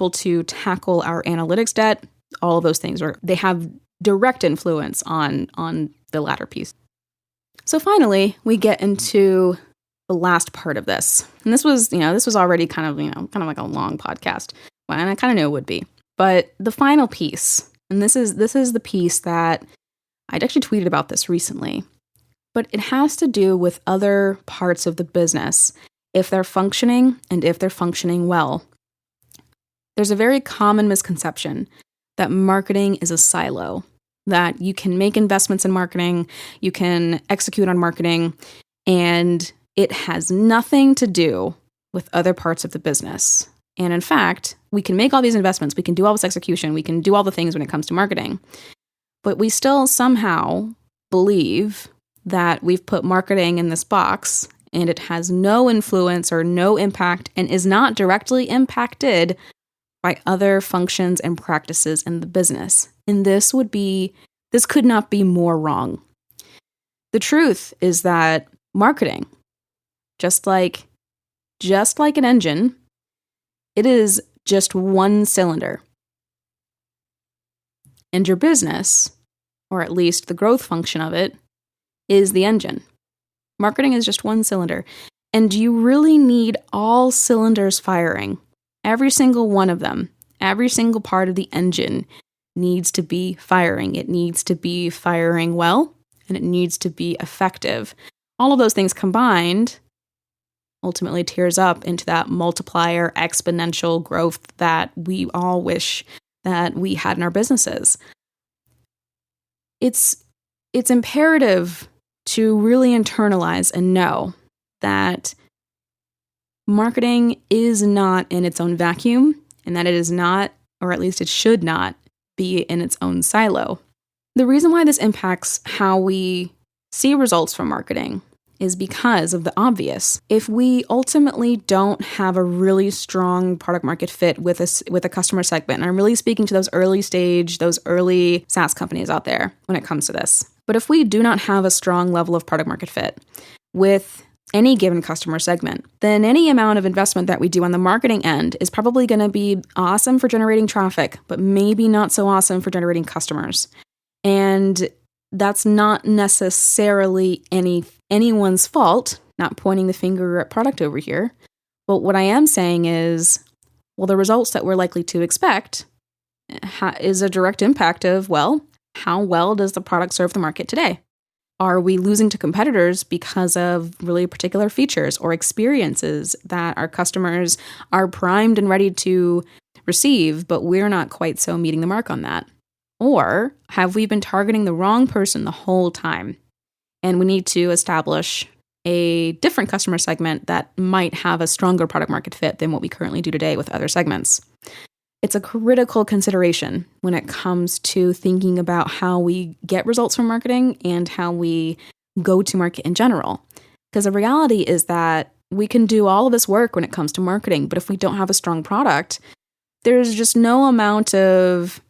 Speaker 1: to tackle our analytics debt. All of those things they have direct influence on the latter piece. So finally, we get into the last part of this. And this was already kind of like a long podcast. And I kind of knew it would be. But the final piece, and this is the piece that I'd actually tweeted about this recently, but it has to do with other parts of the business, if they're functioning and if they're functioning well. There's a very common misconception that marketing is a silo, that you can make investments in marketing, you can execute on marketing, and it has nothing to do with other parts of the business. And in fact, we can make all these investments, we can do all this execution, we can do all the things when it comes to marketing, but we still somehow believe that we've put marketing in this box and it has no influence or no impact and is not directly impacted by other functions and practices in the business. And this could not be more wrong. The truth is that marketing, just like an engine, it is just one cylinder. And your business, or at least the growth function of it, is the engine. Marketing is just one cylinder. And you really need all cylinders firing. Every single one of them, every single part of the engine needs to be firing. It needs to be firing well, and it needs to be effective. All of those things combined ultimately tears up into that multiplier, exponential growth that we all wish that we had in our businesses. It's imperative to really internalize and know that marketing is not in its own vacuum, and that it is not, or at least it should not, be in its own silo. The reason why this impacts how we see results from marketing is because of the obvious. If we ultimately don't have a really strong product market fit with a customer segment, and I'm really speaking to those early SaaS companies out there when it comes to this. But if we do not have a strong level of product market fit with any given customer segment, then any amount of investment that we do on the marketing end is probably going to be awesome for generating traffic, but maybe not so awesome for generating customers. And that's not necessarily anyone's fault, not pointing the finger at product over here. But what I am saying is, well, the results that we're likely to expect is a direct impact of, well, how well does the product serve the market today? Are we losing to competitors because of really particular features or experiences that our customers are primed and ready to receive, but we're not quite so meeting the mark on that? Or have we been targeting the wrong person the whole time? And we need to establish a different customer segment that might have a stronger product market fit than what we currently do today with other segments. It's a critical consideration when it comes to thinking about how we get results from marketing and how we go to market in general. Because the reality is that we can do all of this work when it comes to marketing, but if we don't have a strong product, there's just no amount of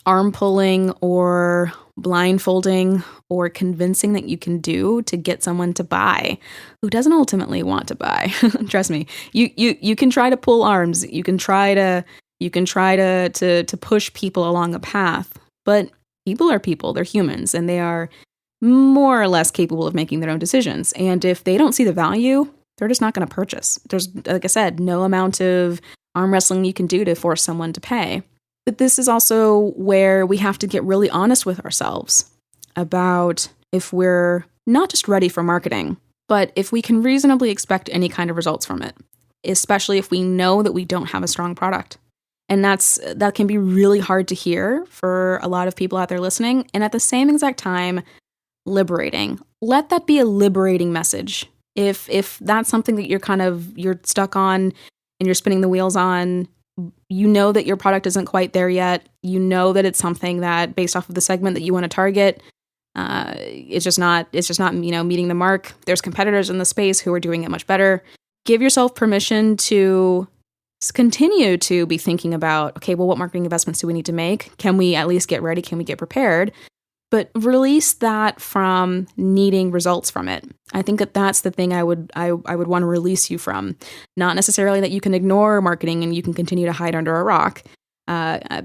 Speaker 1: arm pulling or blindfolding or convincing that you can do to get someone to buy who doesn't ultimately want to buy. Trust me, you can try to pull arms, you can try to push people along a path, but people are people, they're humans, and they are more or less capable of making their own decisions. And if they don't see the value, they're just not going to purchase. There's, like I said, no amount of arm wrestling you can do to force someone to pay. But this is also where we have to get really honest with ourselves about if we're not just ready for marketing, but if we can reasonably expect any kind of results from it, especially if we know that we don't have a strong product. And that can be really hard to hear for a lot of people out there listening. And at the same exact time, liberating. Let that be a liberating message. If that's something that you're stuck on and you're spinning the wheels on, you know that your product isn't quite there yet. You know that it's something that, based off of the segment that you want to target, it's just not meeting the mark. There's competitors in the space who are doing it much better. Give yourself permission to continue to be thinking about, okay, well, what marketing investments do we need to make? Can we at least get ready? Can we get prepared? But release that from needing results from it. I think that's the thing I would want to release you from. Not necessarily that you can ignore marketing and you can continue to hide under a rock.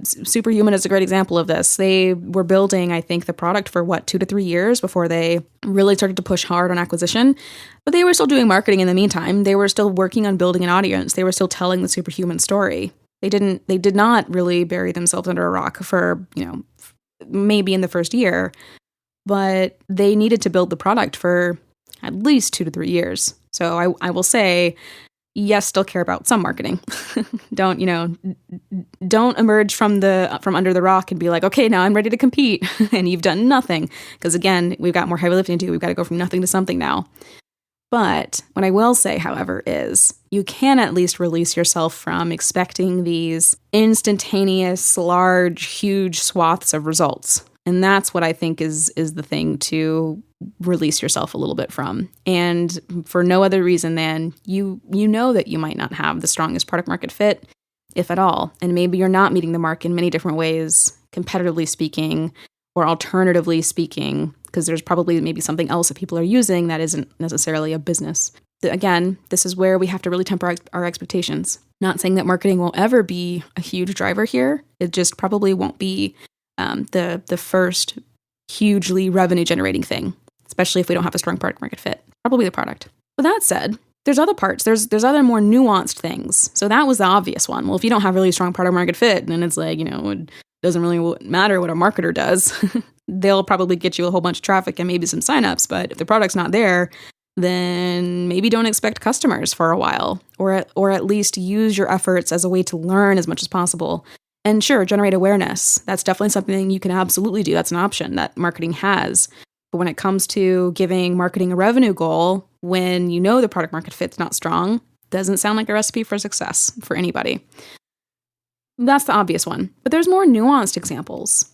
Speaker 1: Superhuman is a great example of this. They were building, I think, the product for 2 to 3 years before they really started to push hard on acquisition. But they were still doing marketing in the meantime. They were still working on building an audience. They were still telling the Superhuman story. They did not really bury themselves under a rock for, maybe in the first year, but they needed to build the product for at least 2 to 3 years. So I will say, yes, still care about some marketing. Don't emerge from under the rock and be like, okay, now I'm ready to compete, and you've done nothing. Because again, we've got more heavy lifting to do. We've got to go from nothing to something now. But what I will say, however, is you can at least release yourself from expecting these instantaneous, large, huge swaths of results. And that's what I think is the thing to release yourself a little bit from. And for no other reason than you know that you might not have the strongest product market fit, if at all. And maybe you're not meeting the mark in many different ways, competitively speaking, or alternatively speaking, because there's probably maybe something else that people are using that isn't necessarily a business. Again, this is where we have to really temper our expectations. Not saying that marketing won't ever be a huge driver here. It just probably won't be the first hugely revenue generating thing, especially if we don't have a strong product market fit. Probably the product. With that said, there's other parts. There's other more nuanced things. So that was the obvious one. Well, if you don't have really strong product market fit, then it's like, it doesn't really matter what a marketer does. They'll probably get you a whole bunch of traffic and maybe some signups, but if the product's not there, then maybe don't expect customers for a while, or at least use your efforts as a way to learn as much as possible. And sure, generate awareness. That's definitely something you can absolutely do. That's an option that marketing has. But when it comes to giving marketing a revenue goal, when you know the product market fit's not strong, doesn't sound like a recipe for success for anybody. That's the obvious one. But there's more nuanced examples.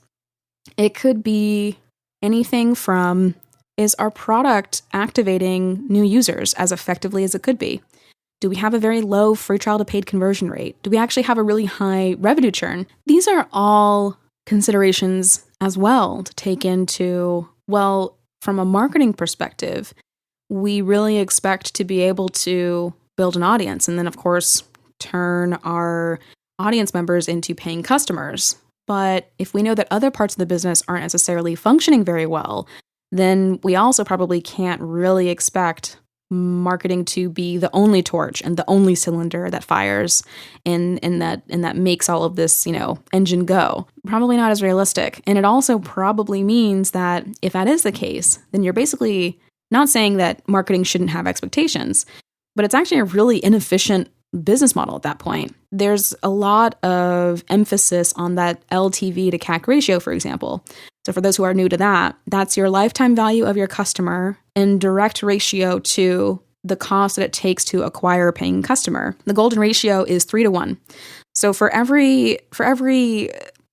Speaker 1: It could be anything from, is our product activating new users as effectively as it could be? Do we have a very low free trial to paid conversion rate? Do we actually have a really high revenue churn? These are all considerations as well to take into, well, from a marketing perspective, we really expect to be able to build an audience and then, of course, turn our audience members into paying customers. But if we know that other parts of the business aren't necessarily functioning very well, then we also probably can't really expect marketing to be the only torch and the only cylinder that fires and that makes all of this, engine go. Probably not as realistic. And it also probably means that if that is the case, then you're basically not saying that marketing shouldn't have expectations, but it's actually a really inefficient business model at that point. There's a lot of emphasis on that LTV to CAC ratio, for example. So for those who are new to that, that's your lifetime value of your customer in direct ratio to the cost that it takes to acquire a paying customer. The golden ratio is 3-to-1. So for every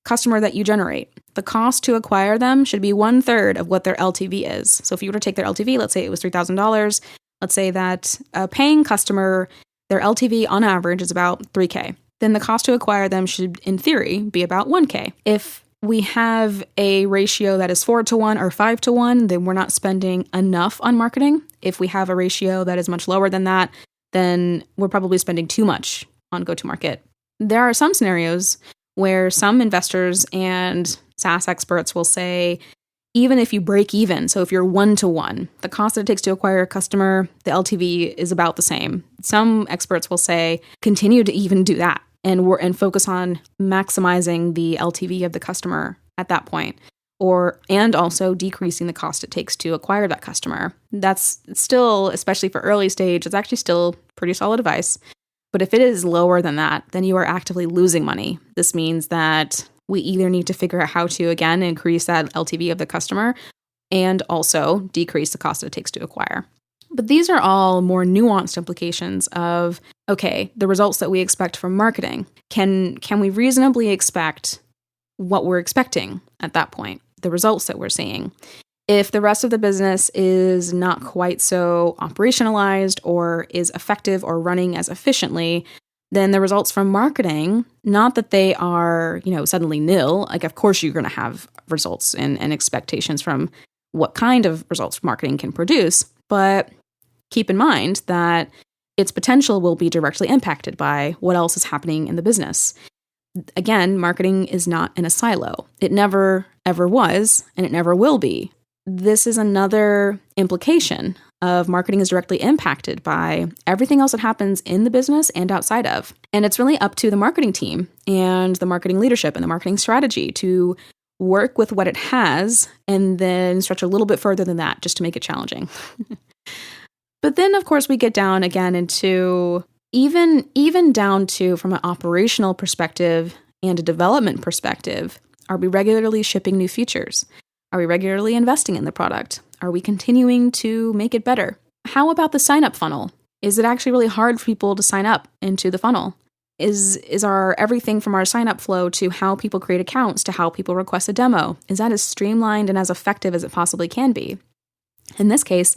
Speaker 1: customer that you generate, the cost to acquire them should be 1/3 of what their LTV is. So if you were to take their LTV, let's say it was $3,000, let's say that a paying customer, their LTV on average is about $3K. Then the cost to acquire them should, in theory, be about $1K. If we have a ratio that is 4-to-1 or 5-to-1, then we're not spending enough on marketing. If we have a ratio that is much lower than that, then we're probably spending too much on go-to-market. There are some scenarios where some investors and SaaS experts will say, even if you break even, so if you're 1-to-1, the cost that it takes to acquire a customer, the LTV is about the same. Some experts will say, continue to even do that and focus on maximizing the LTV of the customer at that point, and also decreasing the cost it takes to acquire that customer. That's still, especially for early stage, it's actually still pretty solid advice. But if it is lower than that, then you are actively losing money. This means that we either need to figure out how to, again, increase that LTV of the customer and also decrease the cost it takes to acquire. But these are all more nuanced implications of, okay, the results that we expect from marketing. Can we reasonably expect what we're expecting at that point, the results that we're seeing? If the rest of the business is not quite so operationalized or is effective or running as efficiently, then the results from marketing, not that they are, suddenly nil. Like, of course, you're going to have results and expectations from what kind of results marketing can produce, but keep in mind that its potential will be directly impacted by what else is happening in the business. Again, marketing is not in a silo. It never, ever was, and it never will be. This is another implication of marketing is directly impacted by everything else that happens in the business and outside of. And it's really up to the marketing team and the marketing leadership and the marketing strategy to work with what it has and then stretch a little bit further than that just to make it challenging. But then, of course, we get down again into even down to, from an operational perspective and a development perspective, are we regularly shipping new features? Are we regularly investing in the product? Are we continuing to make it better? How about the sign-up funnel? Is it actually really hard for people to sign up into the funnel? Is our everything from our sign-up flow to how people create accounts to how people request a demo, is that as streamlined and as effective as it possibly can be? In this case,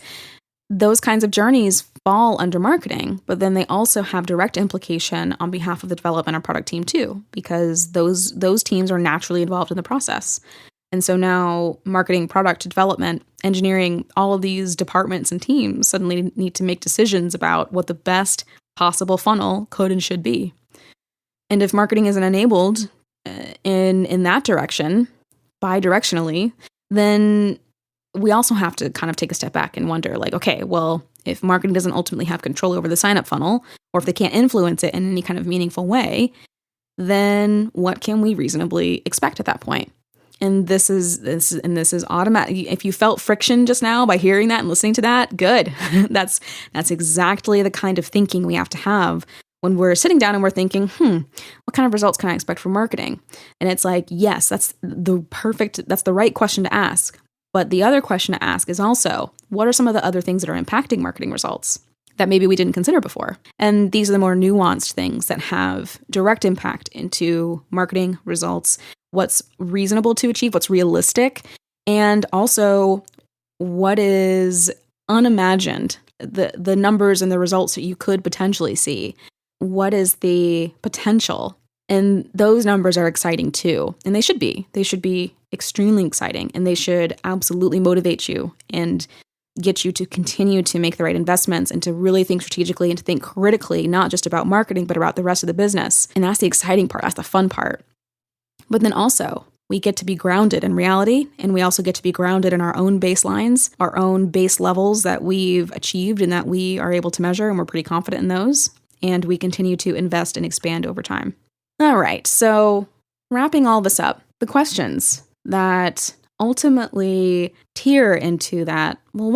Speaker 1: those kinds of journeys fall under marketing, but then they also have direct implication on behalf of the development or product team too, because those teams are naturally involved in the process. And so now marketing, product development, engineering, all of these departments and teams suddenly need to make decisions about what the best possible funnel could and should be. And if marketing isn't enabled in that direction, bi-directionally, then we also have to kind of take a step back and wonder, like, okay, well, if marketing doesn't ultimately have control over the sign-up funnel, or if they can't influence it in any kind of meaningful way, then what can we reasonably expect at that point? And this is automatic. If you felt friction just now by hearing that and listening to that, good. That's exactly the kind of thinking we have to have when we're sitting down and we're thinking, what kind of results can I expect from marketing? And it's like, yes, that's the right question to ask. But the other question to ask is also, what are some of the other things that are impacting marketing results that maybe we didn't consider before? And these are the more nuanced things that have direct impact into marketing results, what's reasonable to achieve, what's realistic, and also what is unimagined, the numbers and the results that you could potentially see. What is the potential? And those numbers are exciting too. And they should be. They should be extremely exciting. And they should absolutely motivate you and get you to continue to make the right investments and to really think strategically and to think critically, not just about marketing, but about the rest of the business. And that's the exciting part. That's the fun part. But then also, we get to be grounded in reality, and we also get to be grounded in our own baselines, our own base levels that we've achieved and that we are able to measure, and we're pretty confident in those. And we continue to invest and expand over time. All right, so wrapping all this up, the questions that ultimately tier into that, well,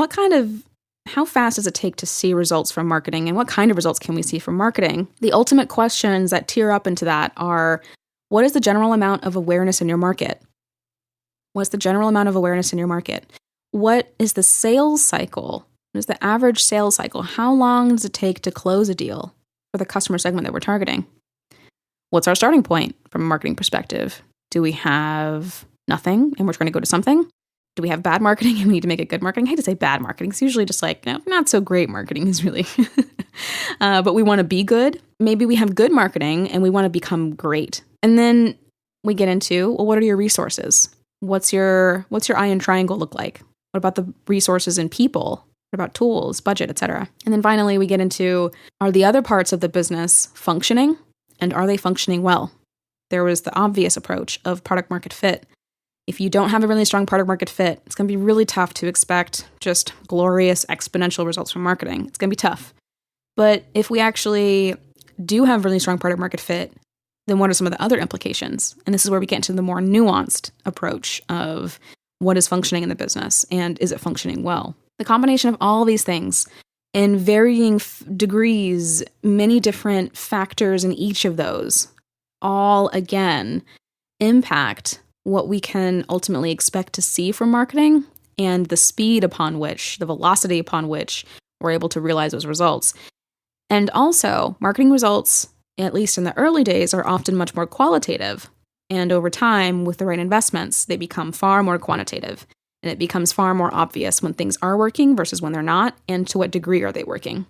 Speaker 1: how fast does it take to see results from marketing, and what kind of results can we see from marketing? The ultimate questions that tier up into that are, what is the general amount of awareness in your market? What's the general amount of awareness in your market? What is the sales cycle? What is the average sales cycle? How long does it take to close a deal for the customer segment that we're targeting? What's our starting point from a marketing perspective? Do we have nothing and we're trying to go to something? Do we have bad marketing and we need to make it good marketing? I hate to say bad marketing. It's usually just like, not so great marketing is really. But we want to be good. Maybe we have good marketing and we want to become great. And then we get into, well, what are your resources? What's your iron triangle look like? What about the resources and people? What about tools, budget, etc.? And then finally, we get into, are the other parts of the business functioning? And are they functioning well? There was the obvious approach of product market fit. If you don't have a really strong product market fit, it's going to be really tough to expect just glorious exponential results from marketing. It's going to be tough. But if we actually do have really strong product market fit, then what are some of the other implications? And this is where we get into the more nuanced approach of what is functioning in the business and is it functioning well? The combination of all these things in varying degrees, many different factors in each of those all, again, impact what we can ultimately expect to see from marketing and the speed upon which, the velocity upon which we're able to realize those results. And also, marketing results, at least in the early days, are often much more qualitative. And over time, with the right investments, they become far more quantitative. And it becomes far more obvious when things are working versus when they're not, and to what degree are they working.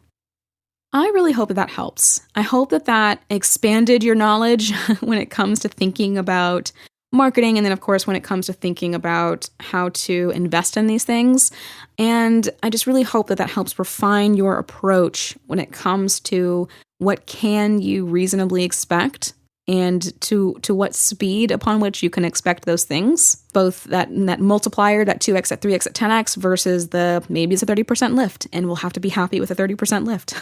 Speaker 1: I really hope that helps. I hope that expanded your knowledge when it comes to thinking about marketing, and then, of course, when it comes to thinking about how to invest in these things. And I just really hope that helps refine your approach when it comes to what can you reasonably expect and to what speed upon which you can expect those things, both that multiplier, that 2x, that 3x, that 10x, versus maybe it's a 30% lift, and we'll have to be happy with a 30% lift.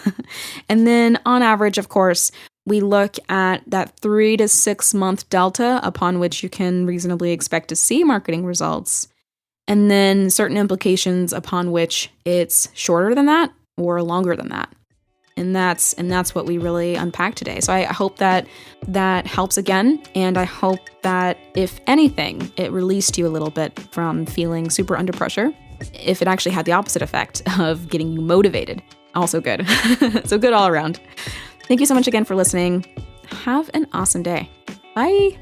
Speaker 1: And then on average, of course, we look at that 3 to 6 month delta upon which you can reasonably expect to see marketing results, and then certain implications upon which it's shorter than that or longer than that. And that's what we really unpack today. So I hope that helps again. And I hope that, if anything, it released you a little bit from feeling super under pressure. If it actually had the opposite effect of getting you motivated, also good. So good all around. Thank you so much again for listening. Have an awesome day. Bye.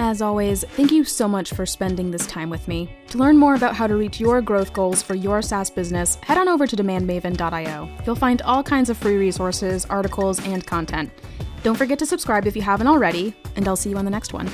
Speaker 1: As always, thank you so much for spending this time with me. To learn more about how to reach your growth goals for your SaaS business, head on over to demandmaven.io. You'll find all kinds of free resources, articles, and content. Don't forget to subscribe if you haven't already, and I'll see you on the next one.